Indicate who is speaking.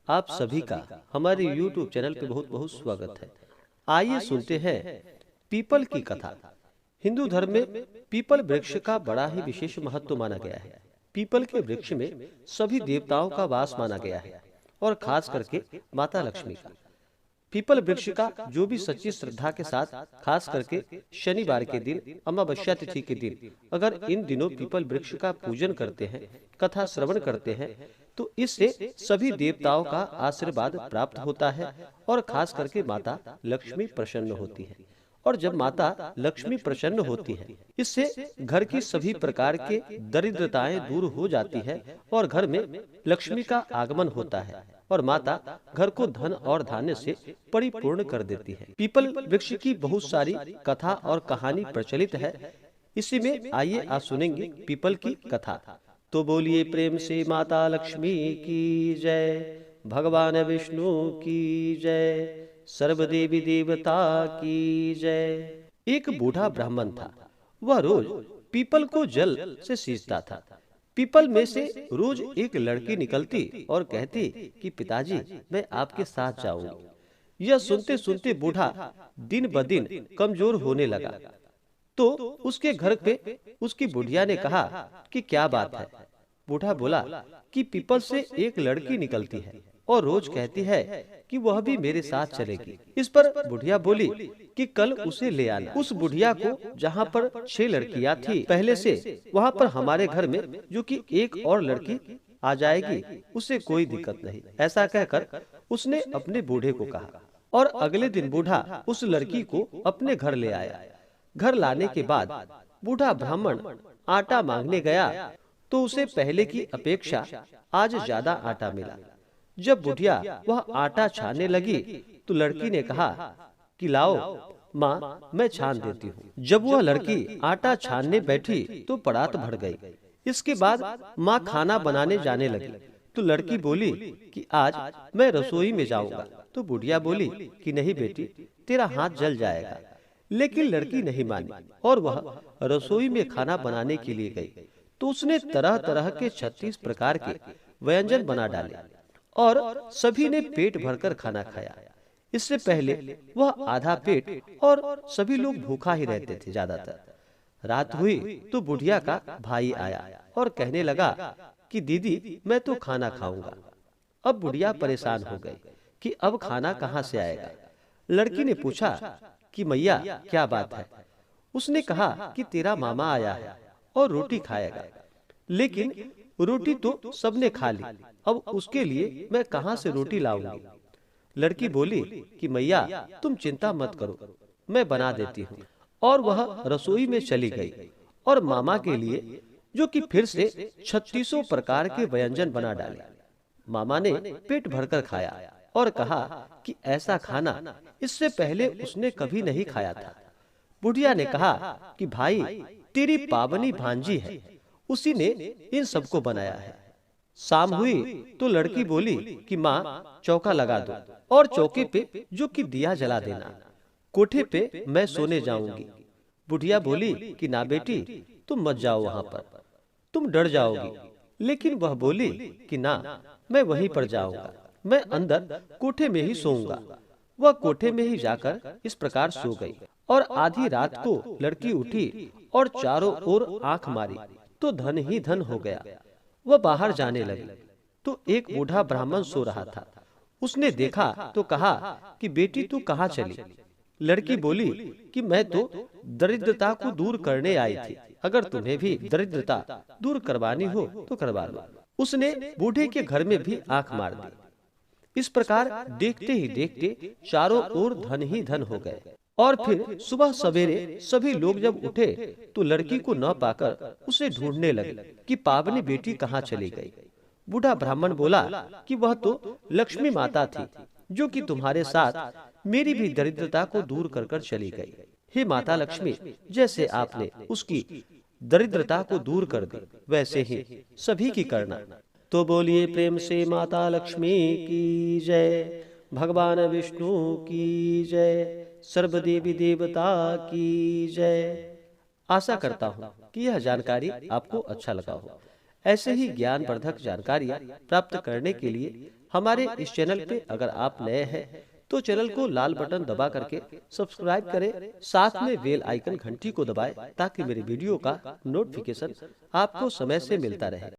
Speaker 1: आप सभी का हमारे YouTube चैनल पे बहुत बहुत स्वागत है। आइए सुनते हैं पीपल की कथा। हिंदू धर्म में पीपल वृक्ष का बड़ा ही विशेष महत्व माना गया है। पीपल के वृक्ष में सभी देवताओं का वास माना गया है और खास करके माता लक्ष्मी का। पीपल वृक्ष का जो भी सच्ची श्रद्धा के साथ, खास करके शनिवार के दिन, अमावस्या तिथि के दिन, अगर इन दिनों पीपल वृक्ष का पूजन करते हैं, कथा श्रवण करते हैं, तो इससे सभी देवताओं का आशीर्वाद प्राप्त होता है और खास करके माता लक्ष्मी प्रसन्न होती है। और जब माता लक्ष्मी प्रसन्न होती है, इससे घर की सभी प्रकार के दरिद्रताएं दूर हो जाती है और घर में लक्ष्मी का आगमन होता है और माता घर को धन और धान्य से परिपूर्ण कर देती है। पीपल वृक्ष की बहुत सारी कथा और कहानी प्रचलित है। इसी में आइए आज सुनेंगे पीपल की कथा। तो बोलिए प्रेम से माता लक्ष्मी की जय, भगवान विष्णु की जय, सर्वदेवी देवता की जय। एक बूढ़ा ब्राह्मण था। वह रोज पीपल को जल से सींचता था। पीपल में से रोज एक लड़की निकलती और कहती कि पिताजी, मैं आपके साथ जाऊंगी। यह सुनते सुनते बूढ़ा दिन ब दिन कमजोर होने लगा। तो उसके घर पे उसकी बुढ़िया ने कहा कि क्या बात है। बूढ़ा बोला कि पीपल से एक लड़की निकलती है और रोज कहती है कि वह भी मेरे साथ चलेगी। इस पर बुढ़िया बोली कि कल उसे ले आना। उस बुढ़िया को जहाँ पर 6 लड़कियाँ थी पहले से, वहाँ पर हमारे घर में जो कि एक और लड़की आ जाएगी, उससे कोई दिक्कत नहीं। ऐसा कहकर उसने अपने बूढ़े को कहा और अगले दिन बूढ़ा उस लड़की को अपने घर ले आया। घर लाने के बाद बूढ़ा ब्राह्मण आटा मांगने गया तो उसे पहले की अपेक्षा आज ज्यादा आटा मिला। जब बुढ़िया वह आटा छानने लगी तो लड़की ने कहा कि लाओ माँ, मैं छान देती हूँ। जब वह लड़की आटा छानने बैठी तो परात भर गई। इसके बाद माँ खाना बनाने जाने लगी तो लड़की बोली कि आज मैं रसोई में जाऊंगा। तो बुढ़िया बोली कि नहीं बेटी, तेरा हाथ जल जाएगा। लेकिन लड़की नहीं मानी और वह रसोई में खाना बनाने के लिए गई। तो उसने तरह तरह के 36 प्रकार के व्यंजन बना डाले और सभी ने पेट भरकर खाना खाया। इससे पहले वह आधा पेट और सभी लोग भूखा ही रहते थे ज्यादातर। रात हुई तो बुढ़िया का भाई आया और कहने लगा कि दीदी, मैं तो खाना खाऊंगा। अब बुढ़िया परेशान हो गई कि अब खाना कहाँ से आएगा। लड़की ने पूछा कि मैया, क्या बात है। उसने कहा कि तेरा मामा आया है और रोटी खाएगा, लेकिन रोटी तो सबने खा ली, अब उसके लिए मैं कहाँ से रोटी लाऊंगी। लड़की बोली कि मैया, तुम चिंता मत करो, मैं बना देती हूँ। और वह रसोई में चली गई और मामा के लिए जो कि फिर से 36 प्रकार के व्यंजन बना डाले। मामा ने पेट भरकर खाया और कहा कि ऐसा खाना इससे पहले उसने कभी नहीं खाया था। बुढ़िया ने कहा कि भाई, तेरी पावनी भांजी है, उसी ने इन सबको बनाया है। शाम हुई तो लड़की बोली कि माँ, चौका लगा दो और चौके पे जो कि दिया जला देना। कोठे पे मैं सोने जाऊंगी। बुढ़िया बोली कि ना बेटी, तुम मत जाओ वहाँ पर, तुम डर जाओगी। लेकिन वह बोली कि ना, मैं वहीं पर जाऊंगा, मैं अंदर कोठे में ही सोऊंगा। वह कोठे में ही जाकर इस प्रकार सो गई और आधी रात को लड़की उठी और चारों ओर आंख मारी तो धन ही धन हो गया। वह बाहर जाने लगी तो एक बूढ़ा ब्राह्मण सो रहा था। उसने देखा तो कहा कि बेटी, तू कहाँ चली। लड़की बोली कि मैं तो दरिद्रता को दूर करने आई थी, अगर तुम्हें भी दरिद्रता दूर करवानी हो तो करवा लो। उसने बूढ़े के घर में भी आंख मार दी। इस प्रकार देखते ही देखते चारों ओर धन ही धन हो गए। और फिर सुबह सवेरे सभी लोग जब उठे तो लड़की को न पाकर उसे ढूंढने लगे कि पावनी बेटी कहाँ चली गई। बूढ़ा ब्राह्मण बोला कि वह तो लक्ष्मी माता थी, जो कि तुम्हारे साथ मेरी भी दरिद्रता को दूर कर कर चली गई। हे माता लक्ष्मी, जैसे आपने उसकी दरिद्रता को दूर कर दी, वैसे ही सभी की करना। तो बोलिए प्रेम से माता लक्ष्मी की जय, भगवान विष्णु की जय, सर्वदेवी देवता की जय। आशा करता हूँ कि यह जानकारी आपको अच्छा लगा हो। ऐसे ही ज्ञानवर्धक जानकारियाँ प्राप्त करने के लिए हमारे इस चैनल पे अगर आप नए हैं तो चैनल को लाल बटन दबा करके सब्सक्राइब करें, साथ में बेल आइकन घंटी को दबाएं ताकि मेरे वीडियो का नोटिफिकेशन आपको समय से मिलता रहे।